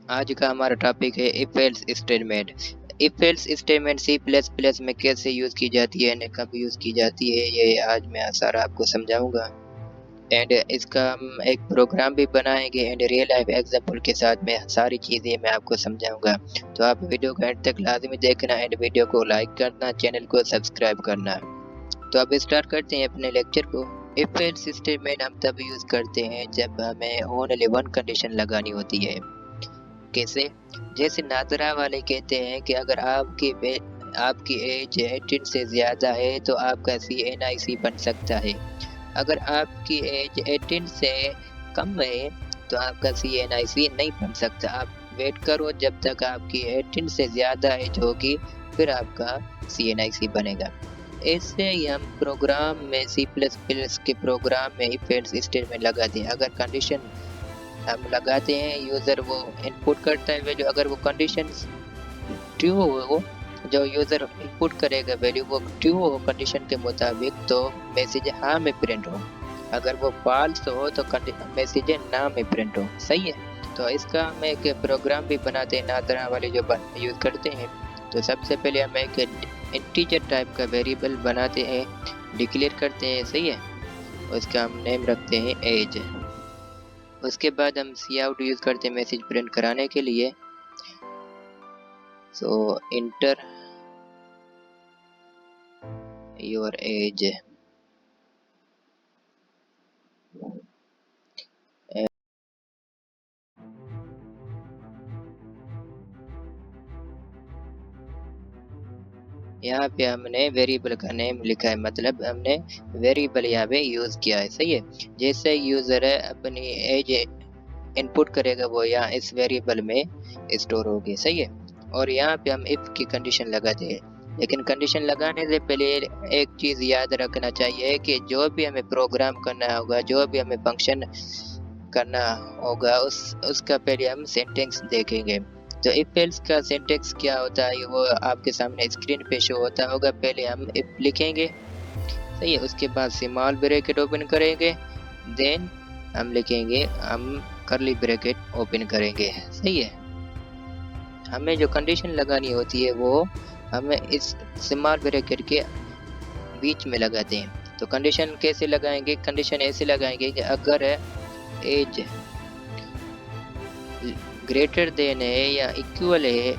आज का हमारा टॉपिक है if else statement. If else statement C plus plus में कैसे यूज की जाती है और कब यूज की जाती है, ये आज मैं सारा आपको समझाऊंगा। एंड इसका हम एक प्रोग्राम भी बनाएंगे एंड रियल लाइफ एग्जांपल के साथ में सारी चीजें मैं आपको समझाऊंगा। तो आप वीडियो को एंड तक लाजमी देखना एंड वीडियो को लाइक करना, चैनल को सब्सक्राइब करना। तो अब स्टार्ट करते हैं अपने लेक्चर को। इफ एल्स स्टेटमेंट हम तब यूज करते हैं जब हमें ओनली वन कंडीशन लगानी होती है। कैसे? जैसे नादरा वाले कहते हैं कि अगर आपकी एज 18 से ज़्यादा है तो आपका CNIC बन सकता है। अगर आपकी एज 18 से कम है तो आपका CNIC नहीं बन सकता। आप वेट करो जब तक आपकी 18 से ज़्यादा एज होगी, फिर आपका CNIC बनेगा। ऐसे ही हम प्रोग्राम में सी प्लस प्लस के प्रोग्राम में इफ एल्स स्टेटमेंट लगाते हैं। अगर कंडीशन हम लगाते हैं, यूज़र वो इनपुट करता है वैल्यू। अगर वो कंडीशन ट्रू हो, जो यूज़र इनपुट करेगा वैल्यू वो ट्रू हो कंडीशन के मुताबिक, तो मैसेज हाँ में प्रिंट हो। अगर वो फॉल्स हो तो मैसेज ना में प्रिंट हो। सही है। तो इसका हम एक प्रोग्राम भी बनाते हैं नादरा वाले जो यूज़ करते हैं। तो सबसे पहले हम एक इंटीजर टाइप का वेरिएबल बनाते हैं, डिक्लेयर करते हैं। सही है। उसका हम नेम रखते हैं एज। उसके बाद हम सी आउट यूज करते हैं मैसेज प्रिंट कराने के लिए। सो इंटर योर एज। यहाँ पे हमने वेरिएबल का नेम लिखा है, मतलब हमने वेरिएबल यहाँ पे यूज किया है। सही है। जैसे यूजर है अपनी एज इनपुट करेगा वो यहाँ इस वेरिएबल में स्टोर होगी। सही है। और यहाँ पे हम इफ की कंडीशन लगाते हैं। लेकिन कंडीशन लगाने से पहले एक चीज़ याद रखना चाहिए कि जो भी हमें प्रोग्राम करना होगा, जो भी हमें फंक्शन करना होगा, उसका पहले हम सेंटेंस देखेंगे। तो इफ एल्स का सिंटैक्स क्या होता है वो आपके सामने स्क्रीन पे शो होता होगा। पहले हम इफ लिखेंगे। सही है। उसके बाद स्मॉल ब्रैकेट ओपन करेंगे, देन हम लिखेंगे, हम कर्ली ब्रैकेट ओपन करेंगे। सही है। हमें जो कंडीशन लगानी होती है वो हमें इस स्मॉल ब्रैकेट के बीच में लगाते हैं। तो कंडीशन कैसे लगाएंगे? कंडीशन ऐसे लगाएंगे कि अगर एज ग्रेटर देन है या इक्वल है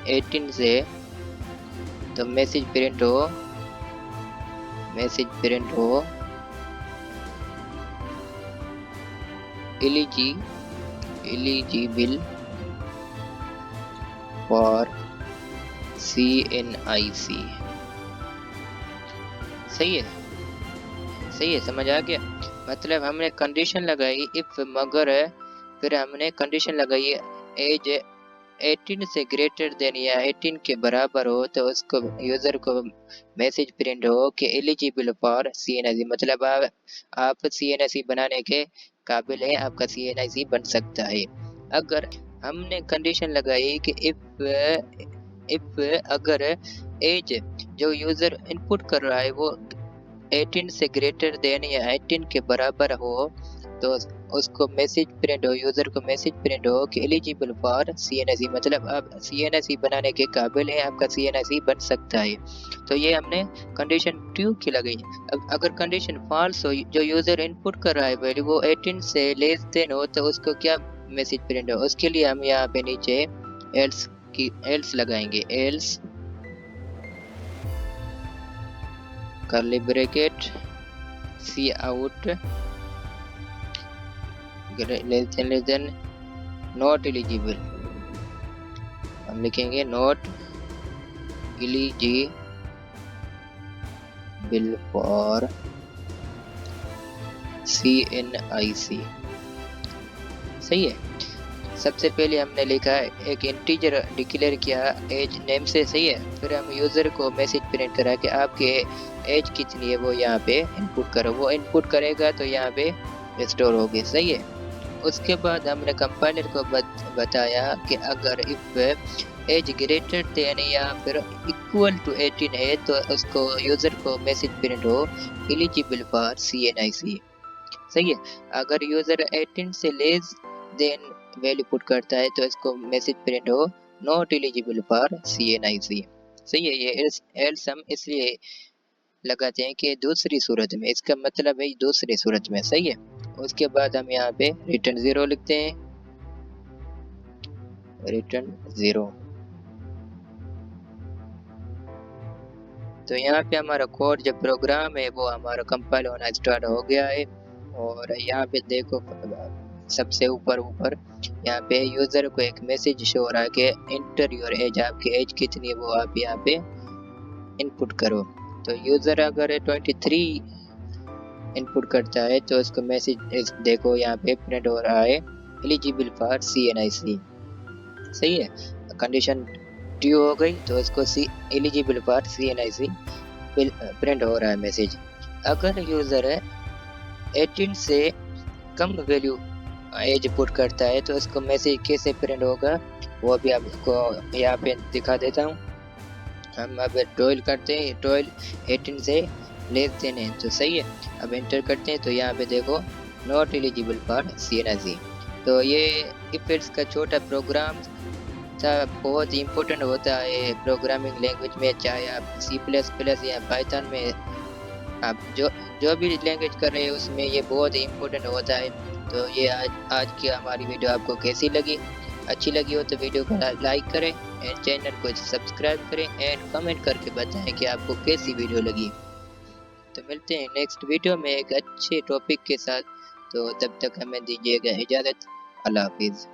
18 से, तो मैसेज प्रिंट हो एलिजिबल फॉर CNIC। सही है। सही है। समझ आ गया? मतलब हमने कंडीशन लगाई इफ, मगर फिर हमने कंडीशन लगाई एज 18 से ग्रेटर देन या 18 के बराबर हो तो उसको यूजर को मैसेज प्रिंट हो कि एलिजिबल फॉर CNIC, मतलब आप CNIC बनाने के काबिल हैं, आपका CNIC बन सकता है। अगर हमने कंडीशन लगाई कि इफ अगर एज जो यूजर इनपुट कर रहा है वो 18 से ग्रेटर देन या 18 के बराबर हो, तो उसको मैसेज प्रिंट हो, यूजर को मैसेज प्रिंट हो कि एलिजिबल फॉर CNIC, मतलब आप CNIC बनाने के काबिल हैं, आपका CNIC बन सकता है। तो ये हमने कंडीशन ट्रू की लगाई। अब अगर कंडीशन फॉल्स हो, जो यूजर इनपुट कर रहा है वैल्यू वो 18 से लेस देन हो, तो उसको क्या मैसेज प्रिंट हो? उसके लिए हम यहाँ पे नीचे एल्स लगाएंगे। Else curly bracket C out less than not eligible, हम लिखेंगे नॉट एलिजिबल फॉर CNIC। सही है। सबसे पहले हमने लिखा एक इंटीजर डिक्लेयर किया एज नेम से। सही है। फिर हम यूजर को मैसेज प्रिंट करा कि आपके एज कितनी है वो यहाँ पे इनपुट करो। वो इनपुट करेगा तो यहाँ पे स्टोर होगी। सही है। उसके बाद हमने कंपाइलर को बताया कि अगर इफ एज ग्रेटर देन या फिर इक्वल टू 18 है तो उसको यूजर को मैसेज प्रिंट हो एलिजिबल फॉर CNIC। सही है। अगर यूजर 18 से लेस देन वैल्यू पुट करता है तो इसको मैसेज प्रिंट हो नॉट एलिजिबल फॉर CNIC। सही है, ये एल्स हम इसलिए लगाते हैं कि दूसरी सूरत में, इसका मतलब है दूसरी सूरत में। सही है। उसके बाद हम यहाँ पे रिटर्न 0 लिखते हैं, रिटर्न 0। तो यहाँ पे हमारा कोड जो प्रोग्राम है वो हमारा कंपाइल होना स्टार्ट हो गया है। और यहाँ पे देखो सबसे ऊपर ऊपर यहाँ पे यूजर को एक मैसेज शो हो रहा है कि इंटर योर एज, आपकी एज कितनी है वो आप यहाँ पे इनपुट करो। तो यूजर अगर 23 इनपुट करता है तो उसको मैसेज देखो यहाँ पे प्रिंट हो रहा है एलिजिबल फॉर CNIC। सही है। कंडीशन ट्रू हो गई तो इसको एलिजिबल फॉर CNIC प्रिंट हो रहा है मैसेज। अगर यूजर 18 से कम वैल्यू एज पुट करता है तो इसको मैसेज कैसे प्रिंट होगा वो भी आपको यहाँ पे दिखा देता हूँ। हम अब टोइल करते हैं, टोइल 18 से लेस देन है तो सही है। अब एंटर करते हैं तो यहाँ पे देखो नॉट एलिजिबल फॉर CNIC। तो ये इफ एल्स का छोटा प्रोग्राम था, बहुत इम्पोर्टेंट होता है प्रोग्रामिंग लैंग्वेज में, चाहे आप C++ या पाइथन में आप जो भी लैंग्वेज कर रहे हैं उसमें ये बहुत इम्पोर्टेंट होता है। तो ये आज की हमारी वीडियो आपको कैसी लगी? अच्छी लगी हो तो वीडियो को लाइक करें एंड चैनल को सब्सक्राइब करें एंड कमेंट करके बताएं कि आपको कैसी वीडियो लगी। तो मिलते हैं नेक्स्ट वीडियो में एक अच्छे टॉपिक के साथ। तो तब तक हमें दीजिएगा इजाज़त। अल्लाह हाफिज़।